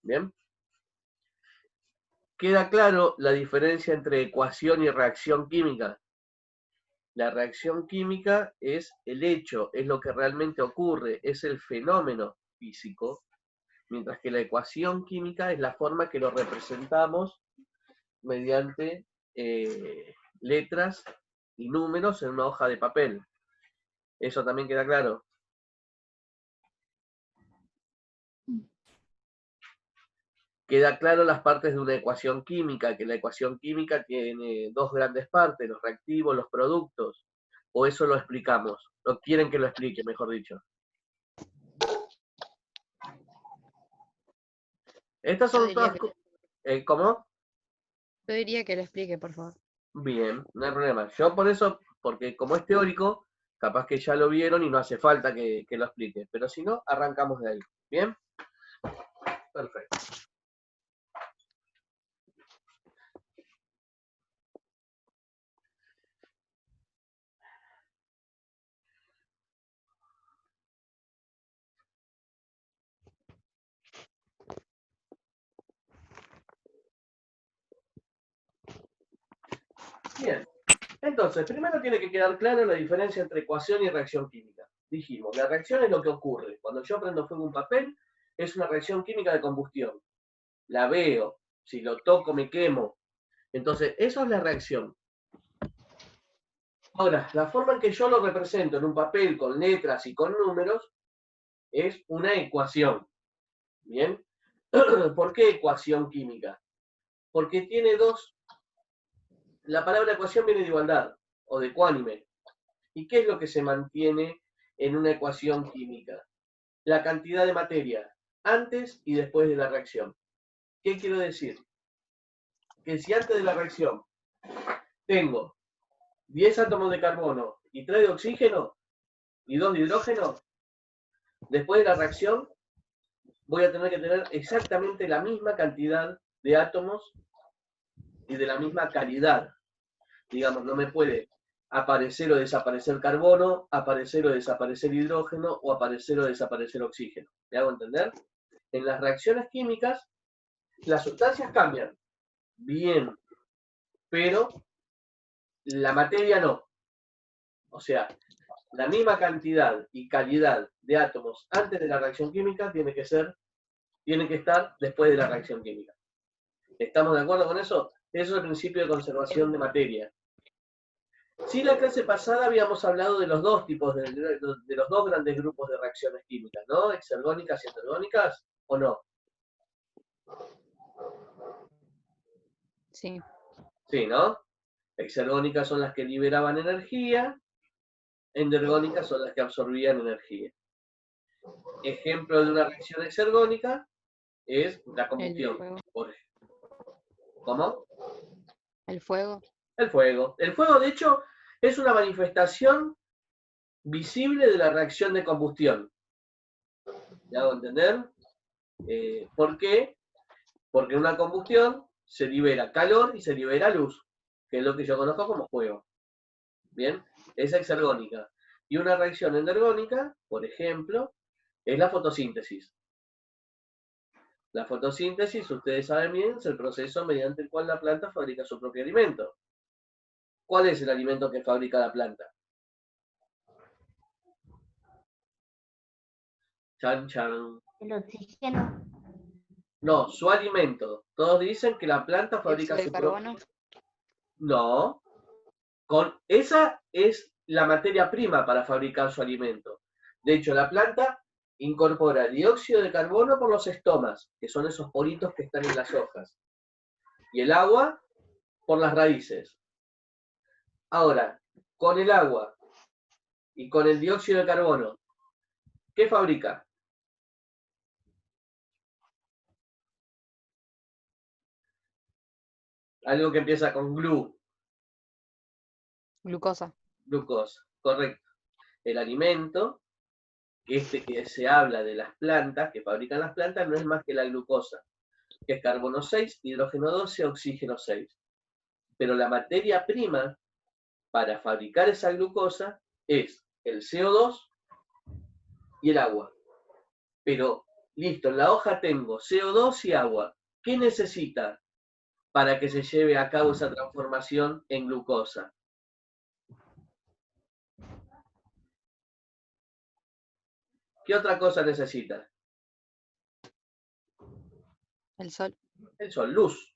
Bien. ¿Queda claro la diferencia entre ecuación y reacción química? La reacción química es el hecho, es lo que realmente ocurre, es el fenómeno físico, mientras que la ecuación química es la forma que lo representamos mediante letras y números en una hoja de papel. ¿Eso también queda claro? Queda claro las partes de una ecuación química, que la ecuación química tiene dos grandes partes, los reactivos, los productos. O eso lo explicamos. No quieren que lo explique, mejor dicho. Estas son todas... ¿Cómo? Yo diría que lo explique, por favor. Bien, no hay problema. Yo por eso, porque como es teórico, capaz que ya lo vieron y no hace falta que lo explique. Pero si no, arrancamos de ahí. ¿Bien? Perfecto. Bien. Entonces, primero tiene que quedar claro la diferencia entre ecuación y reacción química. Dijimos, la reacción es lo que ocurre. Cuando yo prendo fuego a un papel, es una reacción química de combustión. La veo, si lo toco me quemo. Entonces, eso es la reacción. Ahora, la forma en que yo lo represento en un papel con letras y con números es una ecuación. ¿Bien? ¿Por qué ecuación química? Porque tiene dos... La palabra ecuación viene de igualdad o de ecuánime. ¿Y qué es lo que se mantiene en una ecuación química? La cantidad de materia antes y después de la reacción. ¿Qué quiero decir? Que si antes de la reacción tengo 10 átomos de carbono y 3 de oxígeno y 2 de hidrógeno, después de la reacción voy a tener que tener exactamente la misma cantidad de átomos y de la misma calidad. Digamos, no me puede aparecer o desaparecer carbono, aparecer o desaparecer hidrógeno o aparecer o desaparecer oxígeno. ¿Me hago entender? En las reacciones químicas, las sustancias cambian, bien, pero la materia no. O sea, la misma cantidad y calidad de átomos antes de la reacción química tiene que estar después de la reacción química. ¿Estamos de acuerdo con eso? Eso es el principio de conservación de materia. Sí, la clase pasada habíamos hablado de los dos tipos, de los dos grandes grupos de reacciones químicas, ¿no? Exergónicas y entergónicas, ¿o no? Sí. Sí, ¿no? Exergónicas son las que liberaban energía, endergónicas son las que absorbían energía. Ejemplo de una reacción exergónica es la combustión. ¿Cómo? El fuego. El fuego. El fuego, de hecho, es una manifestación visible de la reacción de combustión. ¿Me hago entender? ¿Por qué? Porque en una combustión se libera calor y se libera luz, que es lo que yo conozco como fuego. Bien, es exergónica. Y una reacción endergónica, por ejemplo, es la fotosíntesis. La fotosíntesis, ustedes saben bien, es el proceso mediante el cual la planta fabrica su propio alimento. ¿Cuál es el alimento que fabrica la planta? Chan, chan. El oxígeno. No, su alimento. Todos dicen que la planta fabrica Dióxido de su propio... carbono. No, esa es la materia prima para fabricar su alimento. De hecho, la planta incorpora dióxido de carbono por los estomas, que son esos poritos que están en las hojas, y el agua por las raíces. Ahora, con el agua y con el dióxido de carbono, ¿qué fabrica? Algo que empieza con glu. Glucosa. Glucosa, correcto. El alimento, que se habla de las plantas, que fabrican las plantas, no es más que la glucosa, que es carbono 6, hidrógeno 12, oxígeno 6. Pero la materia prima para fabricar esa glucosa es el CO2 y el agua. Pero Listo, en la hoja tengo CO2 y agua. ¿Qué necesita para que se lleve a cabo esa transformación en glucosa? ¿Qué otra cosa necesita? El sol. El sol, luz.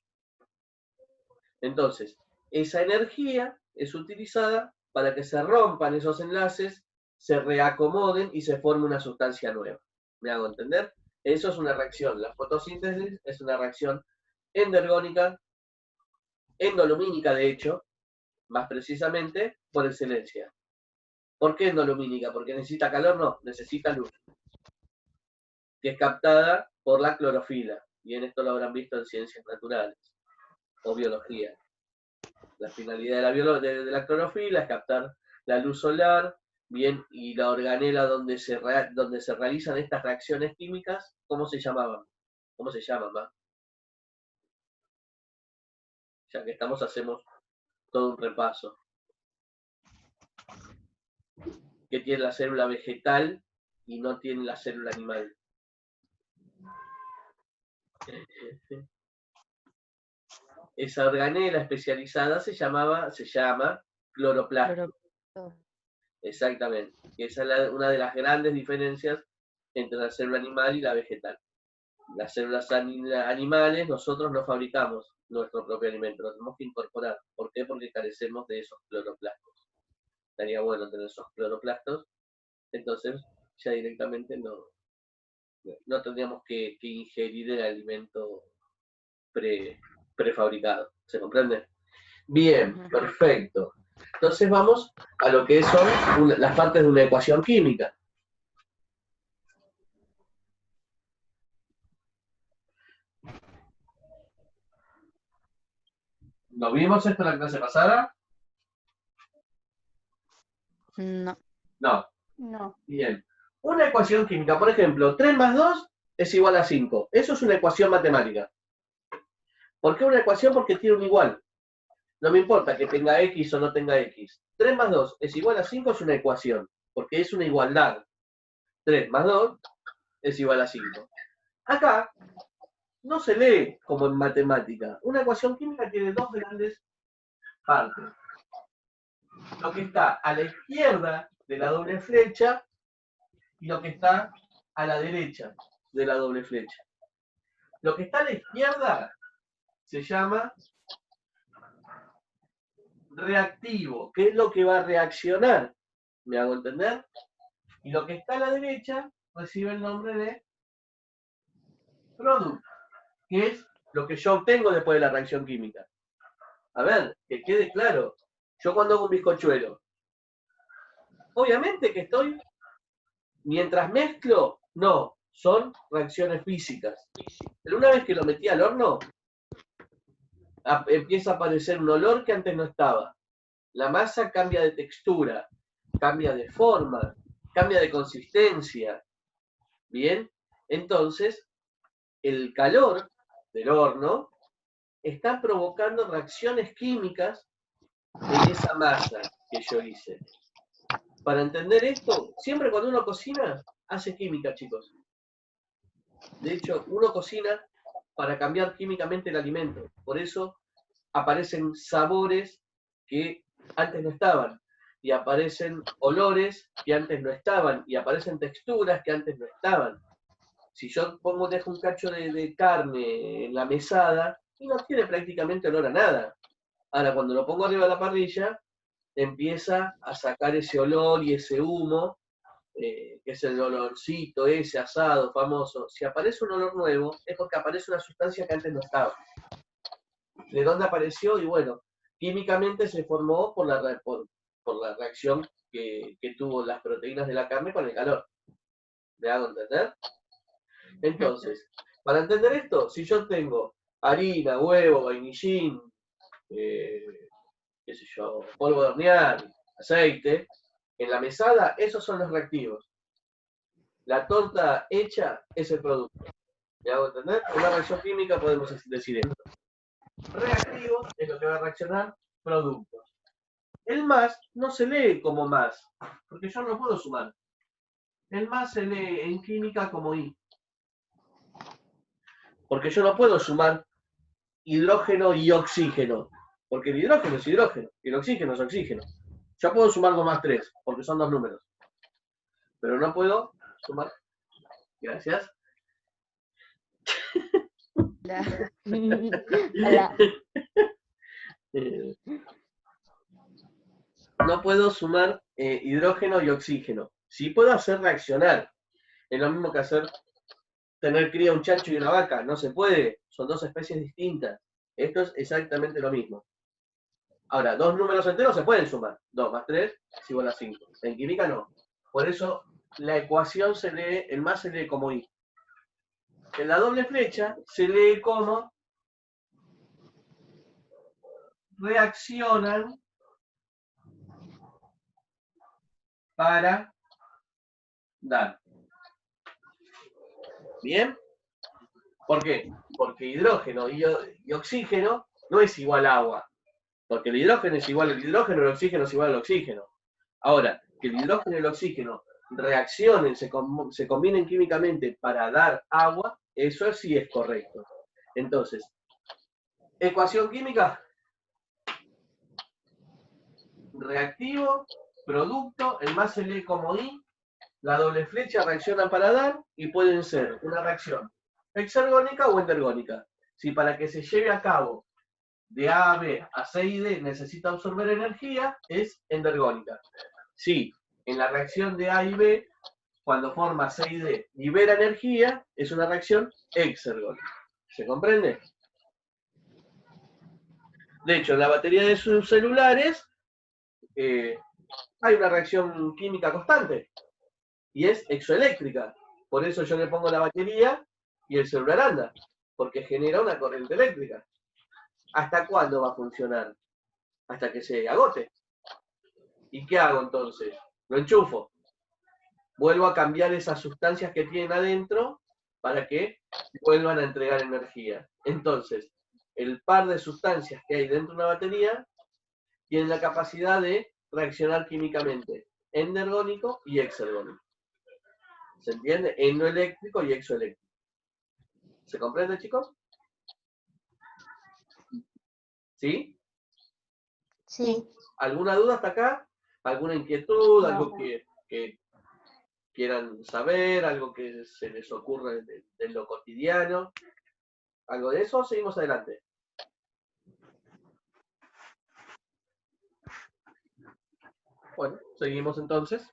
Entonces, esa energía es utilizada para que se rompan esos enlaces, se reacomoden y se forme una sustancia nueva. ¿Me hago entender? Eso es una reacción. La fotosíntesis es una reacción endergónica, endolumínica de hecho, más precisamente, por excelencia. ¿Por qué endolumínica? Porque necesita calor, no, necesita luz, que es captada por la clorofila. Y en esto lo habrán visto en ciencias naturales o biología. La finalidad de la clorofila es captar la luz solar, bien, y la organela donde se realizan estas reacciones químicas, ¿cómo se llamaban? ¿Cómo se llaman, va? Ya que estamos, hacemos todo un repaso. Que tiene la célula vegetal y no tiene la célula animal. Esa organela especializada se llama cloroplasto. Exactamente. Esa es una de las grandes diferencias entre la célula animal y la vegetal. Las células animales, nosotros no fabricamos nuestro propio alimento, lo tenemos que incorporar. ¿Por qué? Porque carecemos de esos cloroplastos. Estaría bueno tener esos cloroplastos, entonces ya directamente no tendríamos que ingerir el alimento prefabricado. ¿Se comprende? Bien, perfecto. Entonces vamos a lo que son las partes de una ecuación química. ¿Lo vimos esto en la clase pasada? No. No. No. Bien. Una ecuación química, por ejemplo, 3 más 2 es igual a 5. Eso es una ecuación matemática. ¿Por qué una ecuación? Porque tiene un igual. No me importa que tenga X o no tenga X. 3 más 2 es igual a 5 es una ecuación, porque es una igualdad. 3 más 2 es igual a 5. Acá no se lee como en matemática. Una ecuación química tiene dos grandes partes. Lo que está a la izquierda de la doble flecha y lo que está a la derecha de la doble flecha. Lo que está a la izquierda se llama reactivo, que es lo que va a reaccionar. ¿Me hago entender? Y lo que está a la derecha recibe el nombre de producto, que es lo que yo obtengo después de la reacción química. A ver, que quede claro. Yo cuando hago un bizcochuelo, obviamente que estoy, mientras mezclo, no, son reacciones físicas. Pero una vez que lo metí al horno, empieza a aparecer un olor que antes no estaba. La masa cambia de textura, cambia de forma, cambia de consistencia. Bien, entonces el calor del horno está provocando reacciones químicas en esa masa que yo hice. Para entender esto, siempre cuando uno cocina, hace química, chicos. De hecho, uno cocina para cambiar químicamente el alimento. Por eso aparecen sabores que antes no estaban, y aparecen olores que antes no estaban, y aparecen texturas que antes no estaban. Si yo dejo un cacho de carne en la mesada, y no tiene prácticamente olor a nada. Ahora, cuando lo pongo arriba de la parrilla, empieza a sacar ese olor y ese humo, que es el olorcito ese asado famoso. Si aparece un olor nuevo, es porque aparece una sustancia que antes no estaba. ¿De dónde apareció? Y bueno, químicamente se formó por la reacción que tuvo las proteínas de la carne con el calor. ¿Me hago entender? Entonces, para entender esto, si yo tengo harina, huevo, vainillín, qué sé yo, polvo de hornear, aceite, en la mesada, esos son los reactivos. La torta hecha es el producto. ¿Me hago entender? En una reacción química podemos decir esto. Reactivos es lo que va a reaccionar productos. El más no se lee como más, porque yo no puedo sumar. El más se lee en química como I. Porque yo no puedo sumar hidrógeno y oxígeno. Porque el hidrógeno es hidrógeno y el oxígeno es oxígeno. Yo puedo sumar 2 más 3, porque son dos números. Pero no puedo sumar. Gracias. Hola. Hola. No puedo sumar hidrógeno y oxígeno. Sí puedo hacer reaccionar. Es lo mismo que tener cría un chancho y una vaca. No se puede. Son dos especies distintas. Esto es exactamente lo mismo. Ahora, dos números enteros se pueden sumar. 2 más 3 es igual a 5. En química no. Por eso la ecuación se lee, el más se lee como I. En la doble flecha se lee como reaccionan para dar. ¿Bien? ¿Por qué? Porque hidrógeno y oxígeno no es igual a agua. Porque el hidrógeno es igual al hidrógeno, el oxígeno es igual al oxígeno. Ahora, que el hidrógeno y el oxígeno reaccionen, se combinen químicamente para dar agua, eso sí es correcto. Entonces, ecuación química, reactivo, producto, el más se lee como I, la doble flecha reaccionan para dar y pueden ser una reacción hexergónica o endergónica. Si para que se lleve a cabo de A a B a C y D necesita absorber energía, es endergónica. Si en la reacción de A y B, cuando forma C y D, libera energía, es una reacción exergónica. ¿Se comprende? De hecho, en la batería de sus celulares hay una reacción química constante y es exoeléctrica. Por eso yo le pongo la batería y el celular anda, porque genera una corriente eléctrica. ¿Hasta cuándo va a funcionar? Hasta que se agote. ¿Y qué hago entonces? Lo enchufo. Vuelvo a cambiar esas sustancias que tienen adentro para que vuelvan a entregar energía. Entonces, el par de sustancias que hay dentro de una batería tienen la capacidad de reaccionar químicamente, endergónico y exergónico. ¿Se entiende? Endoeléctrico y exoeléctrico. ¿Se comprende, chicos? ¿Sí? Sí. ¿Alguna duda hasta acá? ¿Alguna inquietud? No. ¿Algo que quieran saber? ¿Algo que se les ocurra de lo cotidiano? ¿Algo de eso? Seguimos adelante. Bueno, seguimos entonces.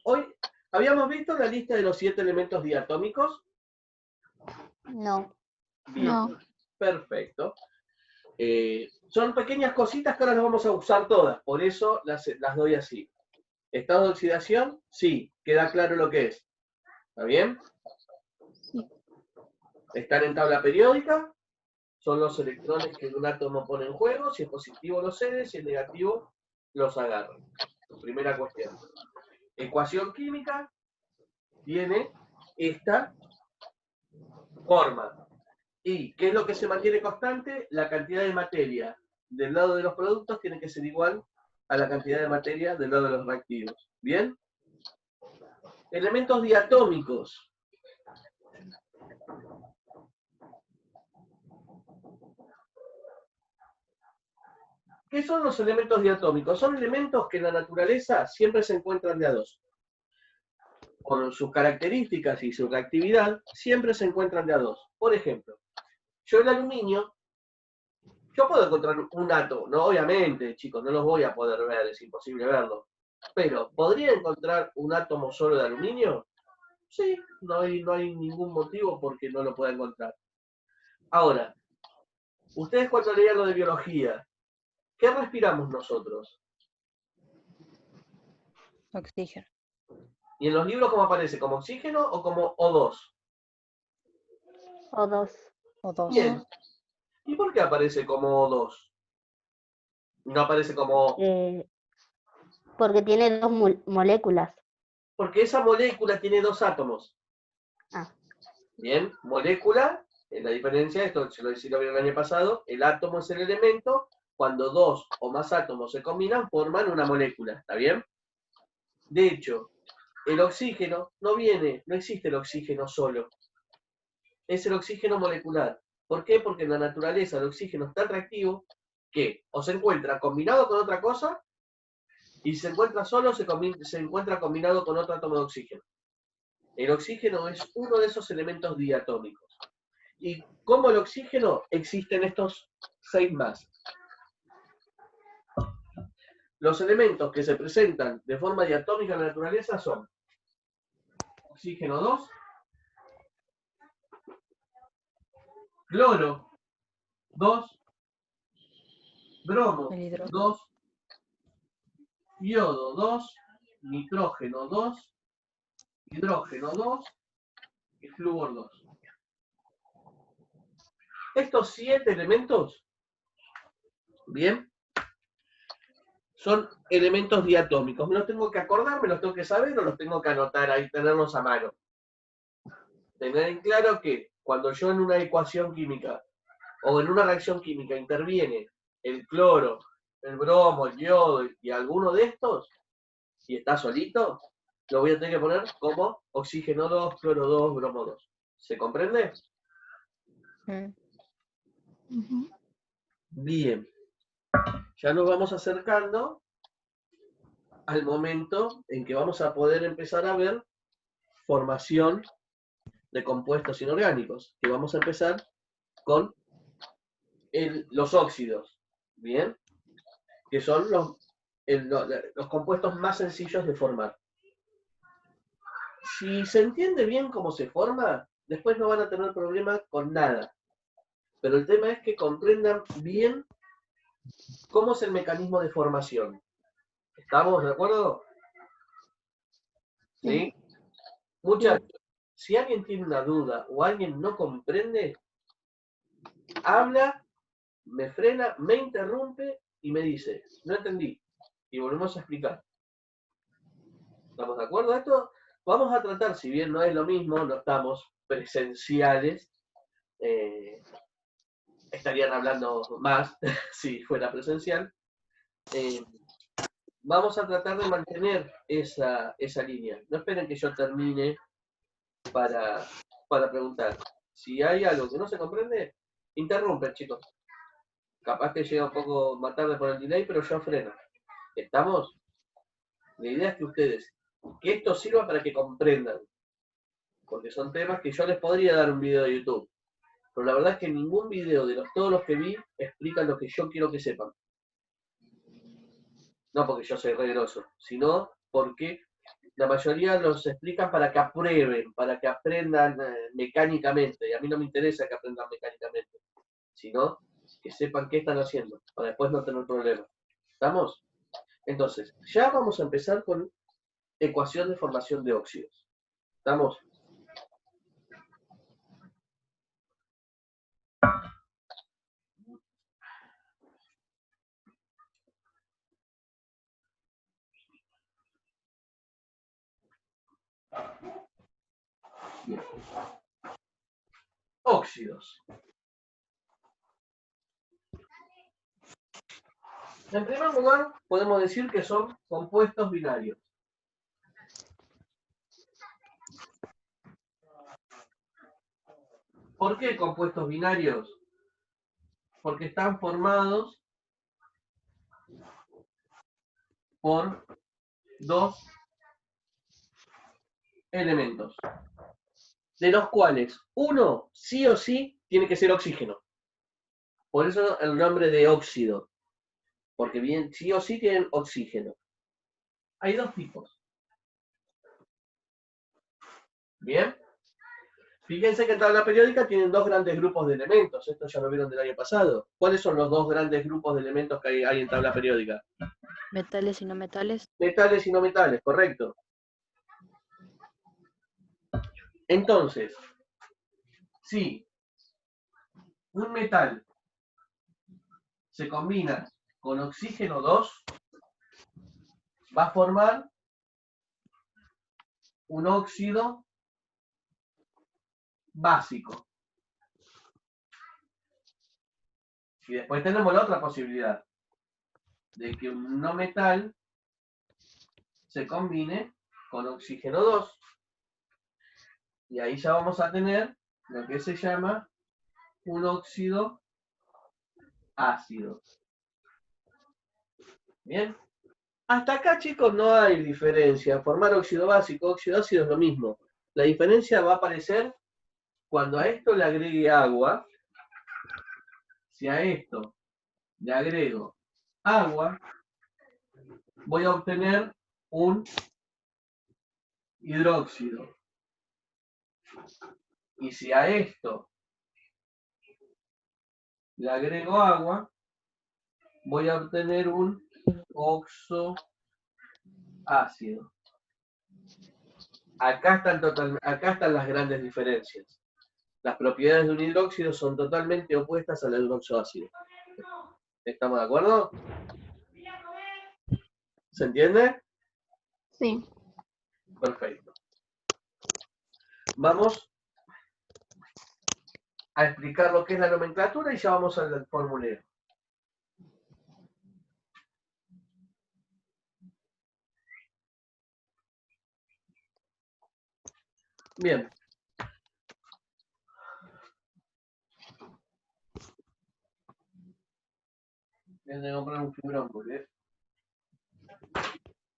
Hoy habíamos visto la lista de los 7 elementos diatómicos. No. Bien, No. perfecto. Son pequeñas cositas que ahora las vamos a usar todas, por eso las doy así. ¿Estado de oxidación? Sí, queda claro lo que es. ¿Está bien? Sí. Están en tabla periódica, son los electrones que un átomo pone en juego, si es positivo los cede, si es negativo los agarra. Primera cuestión. Ecuación química tiene esta forma. ¿Y qué es lo que se mantiene constante? La cantidad de materia del lado de los productos tiene que ser igual a la cantidad de materia del lado de los reactivos. ¿Bien? Elementos diatómicos. ¿Qué son los elementos diatómicos? Son elementos que en la naturaleza siempre se encuentran de a dos. Por sus características y su reactividad, siempre se encuentran de a dos. Por ejemplo, yo el aluminio, yo puedo encontrar un átomo, no, obviamente, chicos, no los voy a poder ver, es imposible verlo. Pero, ¿podría encontrar un átomo solo de aluminio? Sí, no hay ningún motivo por qué no lo pueda encontrar. Ahora, ustedes cuando leían lo de biología, ¿qué respiramos nosotros? Oxígeno. ¿Y en los libros cómo aparece? ¿Como oxígeno o como O2? O2. O2. Bien. ¿Y por qué aparece como O2? No aparece como... Porque tiene dos moléculas. Porque esa molécula tiene dos átomos. Ah. Bien, molécula, la diferencia, esto se lo decía el año pasado, el átomo es el elemento, cuando dos o más átomos se combinan forman una molécula, ¿está bien? De hecho, el oxígeno no existe el oxígeno solo. es el oxígeno molecular. ¿Por qué? Porque en la naturaleza el oxígeno es tan reactivo que o se encuentra combinado con otra cosa, y si se encuentra solo, se encuentra combinado con otro átomo de oxígeno. El oxígeno es uno de esos elementos diatómicos. Y como el oxígeno, existen estos 6 más. Los elementos que se presentan de forma diatómica en la naturaleza son oxígeno 2, cloro 2, bromo El hidrógeno. 2, yodo 2, nitrógeno 2, hidrógeno 2 y flúor 2. Estos 7 elementos, bien, son elementos diatómicos. ¿Me los tengo que acordar, me los tengo que saber o los tengo que anotar ahí, tenerlos a mano? Tener en claro que cuando yo en una ecuación química o en una reacción química interviene el cloro, el bromo, el yodo y alguno de estos, y está solito, lo voy a tener que poner como oxígeno 2, cloro 2, bromo 2. ¿Se comprende? Bien. Ya nos vamos acercando al momento en que vamos a poder empezar a ver formación de compuestos inorgánicos, que vamos a empezar con los óxidos, ¿bien? Que son los compuestos más sencillos de formar. Si se entiende bien cómo se forma, después no van a tener problema con nada. Pero el tema es que comprendan bien cómo es el mecanismo de formación. ¿Estamos de acuerdo? ¿Sí? Muchachos, si alguien tiene una duda o alguien no comprende, habla, me frena, me interrumpe y me dice, no entendí. Y volvemos a explicar. ¿Estamos de acuerdo? Esto vamos a tratar, si bien no es lo mismo, no estamos presenciales, estarían hablando más si fuera presencial. Vamos a tratar de mantener esa línea. No esperen que yo termine para preguntar. Si hay algo que no se comprende, interrumpen, chicos. Capaz que llega un poco más tarde por el delay, pero yo freno. ¿Estamos? La idea es que ustedes, que esto sirva para que comprendan. Porque son temas que yo les podría dar un video de YouTube. Pero la verdad es que ningún video de todos los que vi explica lo que yo quiero que sepan. No porque yo soy re grosso, sino porque la mayoría los explican para que aprueben, para que aprendan mecánicamente. Y a mí no me interesa que aprendan mecánicamente, sino que sepan qué están haciendo, para después no tener problemas. ¿Estamos? Entonces, ya vamos a empezar con ecuación de formación de óxidos. ¿Estamos? Bien. Óxidos. En primer lugar, podemos decir que son compuestos binarios. ¿Por qué compuestos binarios? Porque están formados por dos elementos, de los cuales uno sí o sí tiene que ser oxígeno. Por eso el nombre de óxido, porque bien, sí o sí tienen oxígeno. Hay dos tipos. Bien. Fíjense que en tabla periódica tienen dos grandes grupos de elementos. Esto ya lo vieron del año pasado. ¿Cuáles son los dos grandes grupos de elementos que hay en tabla periódica? Metales y no metales. Metales y no metales, correcto. Entonces, si un metal se combina con oxígeno 2, va a formar un óxido básico. Y después tenemos la otra posibilidad, de que un no metal se combine con oxígeno 2. Y ahí ya vamos a tener lo que se llama un óxido ácido. Bien. Hasta acá, chicos, no hay diferencia. Formar óxido básico, óxido ácido es lo mismo. La diferencia va a aparecer cuando a esto le agregue agua. Si a esto le agrego agua, voy a obtener un hidróxido. Y si a esto le agrego agua, voy a obtener un oxoácido. Acá están las grandes diferencias. Las propiedades de un hidróxido son totalmente opuestas a las de un oxoácido. ¿Estamos de acuerdo? ¿Se entiende? Sí. Perfecto. Vamos a explicar lo que es la nomenclatura y ya vamos al formulario. Bien. Voy a comprar un fibrón porque...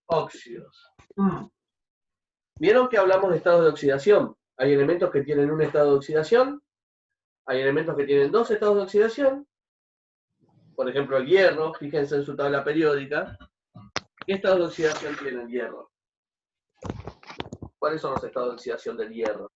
Óxidos. ¿Vieron que hablamos de estados de oxidación? Hay elementos que tienen un estado de oxidación, hay elementos que tienen dos estados de oxidación. Por ejemplo, el hierro, fíjense en su tabla periódica. ¿Qué estado de oxidación tiene el hierro? ¿Cuáles son los estados de oxidación del hierro?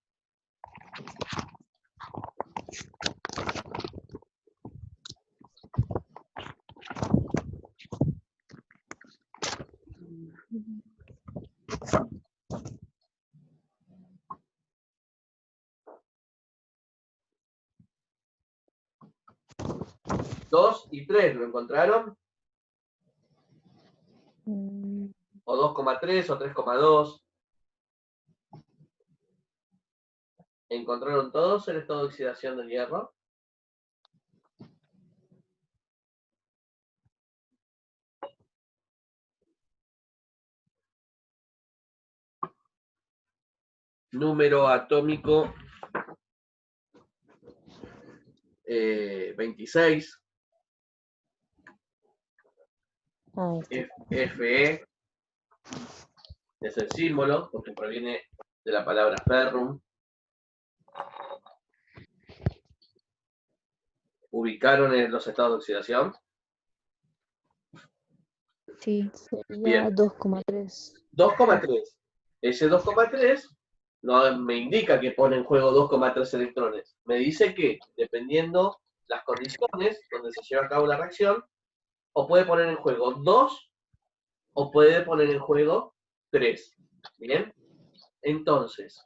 ¿2 y 3 lo encontraron? ¿O 2,3 o 3,2? ¿Encontraron todos el estado de oxidación del hierro? Número atómico 26. Fe es el símbolo, porque proviene de la palabra ferrum. ¿Ubicaron en los estados de oxidación? Sí, Bien. 2,3. 2,3. Ese 2,3 no me indica que pone en juego 2,3 electrones. Me dice que, dependiendo las condiciones donde se lleva a cabo la reacción, o puede poner en juego 2 o puede poner en juego 3. ¿Bien? Entonces,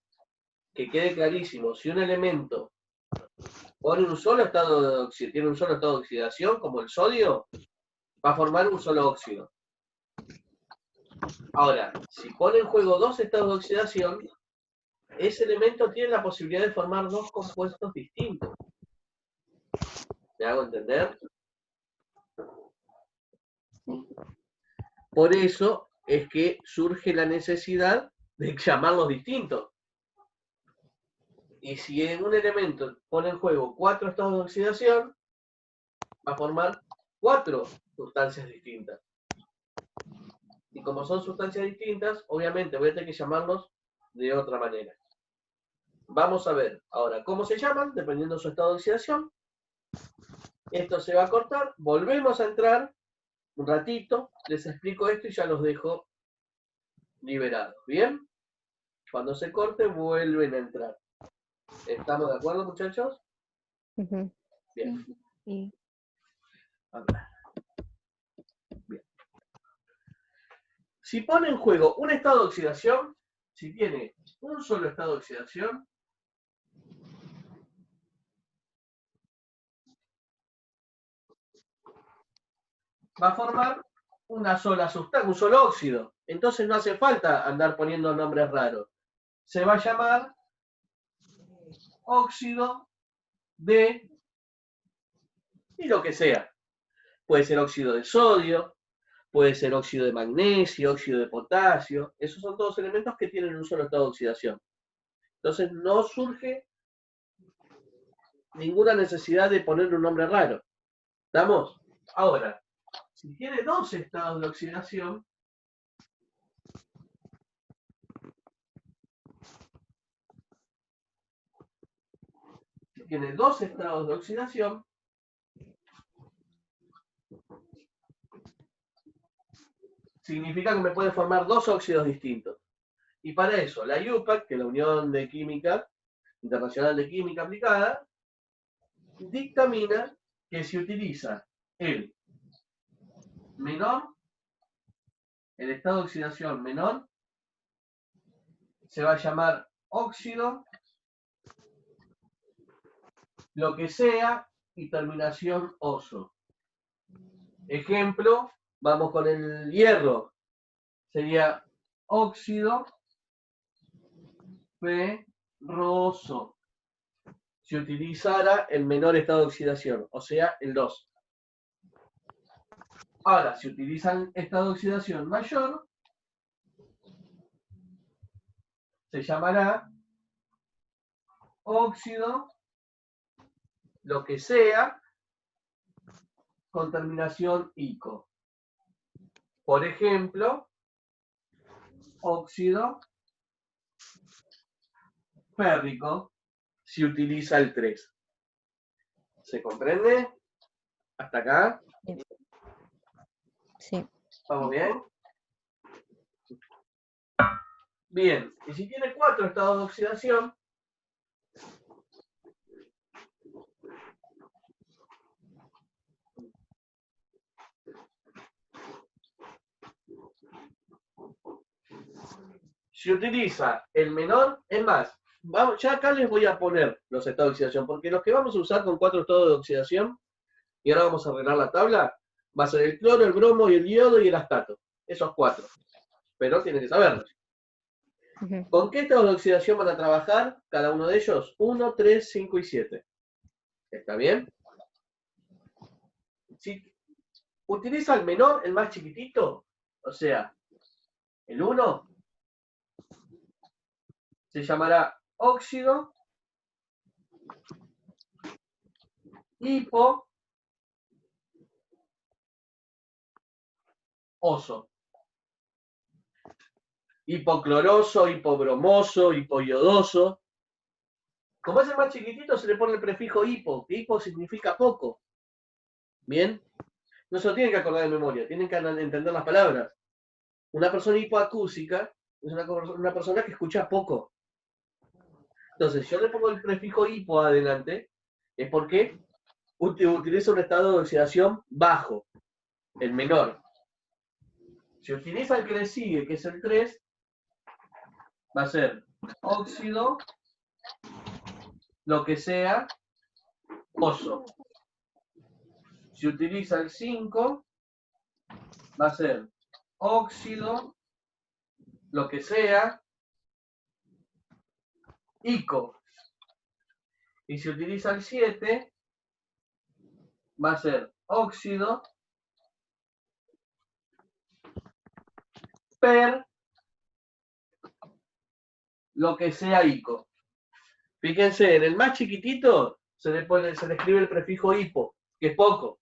que quede clarísimo, si un elemento tiene un solo estado de oxidación, como el sodio, va a formar un solo óxido. Ahora, si pone en juego dos estados de oxidación, ese elemento tiene la posibilidad de formar dos compuestos distintos. ¿Me hago entender? Por eso es que surge la necesidad de llamarlos distintos. Y si en un elemento pone en juego 4 estados de oxidación, va a formar 4 sustancias distintas. Y como son sustancias distintas, obviamente voy a tener que llamarlos de otra manera. Vamos a ver ahora cómo se llaman, dependiendo de su estado de oxidación. Esto se va a cortar, volvemos a entrar un ratito, les explico esto y ya los dejo liberados. ¿Bien? Cuando se corte, vuelven a entrar. ¿Estamos de acuerdo, muchachos? Bien. Sí. A ver. Bien. Si pone en juego un estado de oxidación, si tiene un solo estado de oxidación, va a formar una sola sustancia, un solo óxido. Entonces no hace falta andar poniendo nombres raros. Se va a llamar óxido de... y lo que sea. Puede ser óxido de sodio, puede ser óxido de magnesio, óxido de potasio. Esos son todos elementos que tienen un solo estado de oxidación. Entonces no surge ninguna necesidad de ponerle un nombre raro. ¿Estamos? Ahora, si tiene dos estados de oxidación, significa que me puede formar dos óxidos distintos. Y para eso, la UPAC, que es la Unión de Química Internacional de Química Aplicada, dictamina que si utiliza el menor, el estado de oxidación menor, se va a llamar óxido, lo que sea, y terminación oso. Ejemplo, vamos con el hierro, sería óxido ferroso, si utilizara el menor estado de oxidación, o sea, el 2. Ahora, si utilizan estado de oxidación mayor, se llamará óxido, lo que sea, con terminación ico. Por ejemplo, óxido férrico, si utiliza el 3. ¿Se comprende? ¿Hasta acá? Sí. ¿Vamos bien? Bien, y si tiene 4 estados de oxidación, si utiliza el menor, es más, vamos, ya acá les voy a poner los estados de oxidación, porque los que vamos a usar con 4 estados de oxidación, y ahora vamos a arreglar la tabla, va a ser el cloro, el bromo, y el iodo y el astato. Esos 4. Pero tienen que saberlos. ¿Con qué estados de oxidación van a trabajar cada uno de ellos? 1, 3, 5 y 7. ¿Está bien? Si utiliza el menor, el más chiquitito, o sea, el 1, se llamará óxido hipo oso. Hipocloroso, hipobromoso, hipoyodoso. Como es el más chiquitito, se le pone el prefijo hipo, que hipo significa poco. ¿Bien? No se lo tienen que acordar de memoria, tienen que entender las palabras. Una persona hipoacúsica es una persona que escucha poco. Entonces, yo le pongo el prefijo hipo adelante, es porque utiliza un estado de oxidación bajo, el menor. Si utiliza el que le sigue, que es el 3, va a ser óxido, lo que sea, oso. Si utiliza el 5, va a ser óxido, lo que sea, ico. Y si utiliza el 7, va a ser óxido, per, lo que sea ico. Fíjense, en el más chiquitito se le escribe el prefijo hipo, que es poco.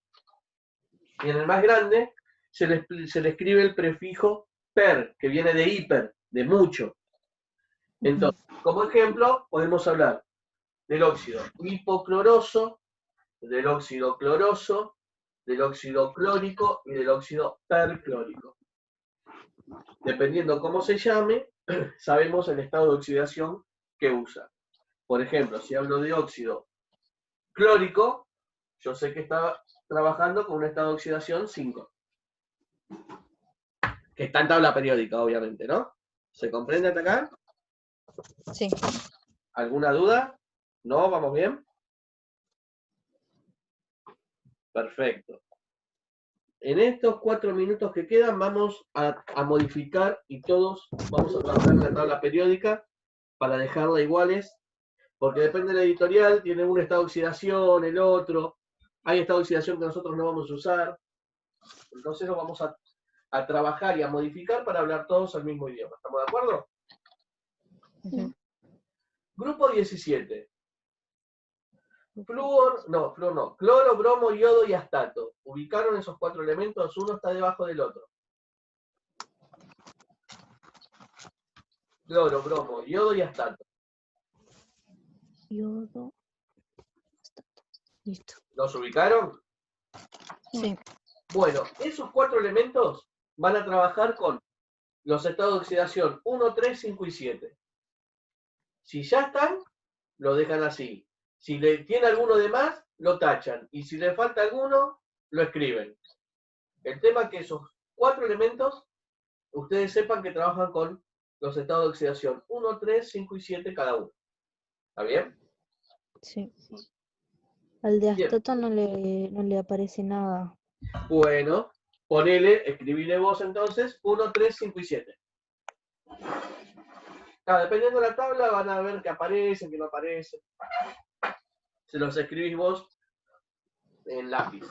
Y en el más grande se le escribe el prefijo per, que viene de hiper, de mucho. Entonces, como ejemplo, podemos hablar del óxido hipocloroso, del óxido cloroso, del óxido clórico y del óxido perclórico. Dependiendo cómo se llame, sabemos el estado de oxidación que usa. Por ejemplo, si hablo de óxido clórico, yo sé que está trabajando con un estado de oxidación 5. Que está en tabla periódica, obviamente, ¿no? ¿Se comprende hasta acá? Sí. ¿Alguna duda? ¿No? ¿Vamos bien? Perfecto. En estos 4 minutos que quedan vamos a modificar y todos vamos a trabajar en la tabla periódica para dejarla iguales, porque depende de la editorial, tiene un estado de oxidación, el otro, hay estado de oxidación que nosotros no vamos a usar, entonces lo vamos a trabajar y a modificar para hablar todos el mismo idioma. ¿Estamos de acuerdo? Ujú. Grupo 17. Flúor no. Cloro, bromo, yodo y astato. ¿Ubicaron esos 4 elementos? Uno está debajo del otro. Cloro, bromo, yodo y astato. Yodo. Listo. ¿Los ubicaron? Sí. Bueno, esos 4 elementos van a trabajar con los estados de oxidación 1, 3, 5 y 7. Si ya están, lo dejan así. Si le tiene alguno de más, lo tachan. Y si le falta alguno, lo escriben. El tema es que esos 4 elementos, ustedes sepan que trabajan con los estados de oxidación 1, 3, 5 y 7 cada uno. ¿Está bien? Sí. Al de Bien. astato no le aparece nada. Bueno, escribile vos entonces 1, 3, 5 y 7. Dependiendo de la tabla van a ver que aparecen, que no aparecen. Se los escribís vos en lápiz.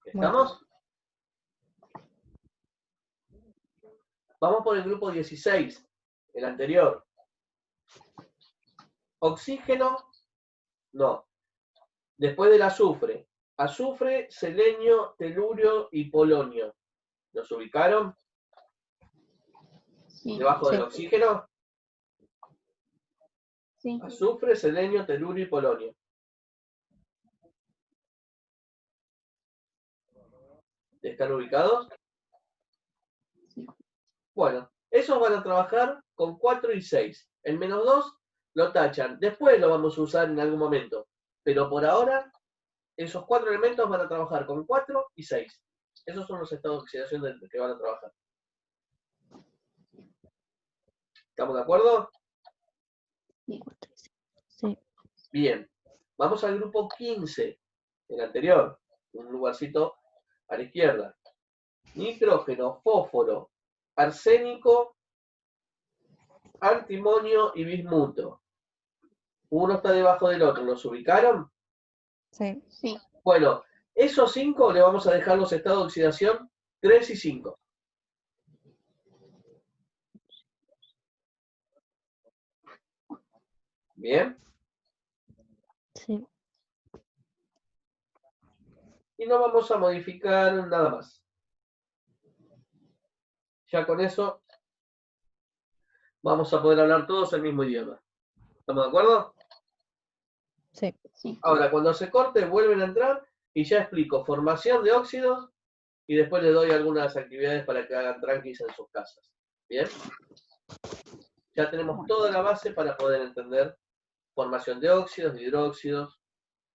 ¿Estamos? Vamos por el grupo 16, el anterior. Oxígeno, no. Después del azufre. Azufre, selenio, telurio y polonio. ¿Los ubicaron? Sí. Debajo del Sí. oxígeno. Sí. Azufre, selenio, telurio y polonio. ¿Están ubicados? Sí. Bueno, esos van a trabajar con 4 y 6. El -2 lo tachan. Después lo vamos a usar en algún momento. Pero por ahora, esos 4 elementos van a trabajar con 4 y 6. Esos son los estados de oxidación que van a trabajar. ¿Estamos de acuerdo? Sí. Bien. Vamos al grupo 15, el anterior. Un lugarcito a la izquierda. Nitrógeno, fósforo, arsénico, antimonio y bismuto. Uno está debajo del otro. ¿Los ubicaron? Sí. Sí. Bueno, esos 5 le vamos a dejar los estados de oxidación 3 y 5. Bien. Sí. Y no vamos a modificar nada más. Ya con eso vamos a poder hablar todos el mismo idioma. ¿Estamos de acuerdo? Sí. Sí. Ahora, cuando se corte, vuelven a entrar y ya explico formación de óxidos y después les doy algunas actividades para que hagan tranquis en sus casas. ¿Bien? Ya tenemos toda la base para poder entender formación de óxidos, de hidróxidos,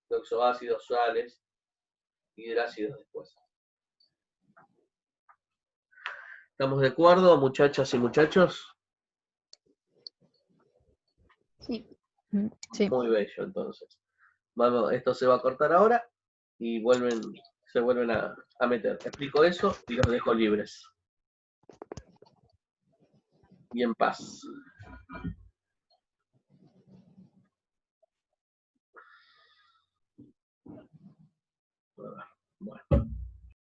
de oxoácidos, sales, hidrácidos después. ¿Estamos de acuerdo, muchachas y muchachos? Sí. Sí. Muy bello, entonces. Vamos, esto se va a cortar ahora y se vuelven a meter. Explico eso y los dejo libres. Y en paz.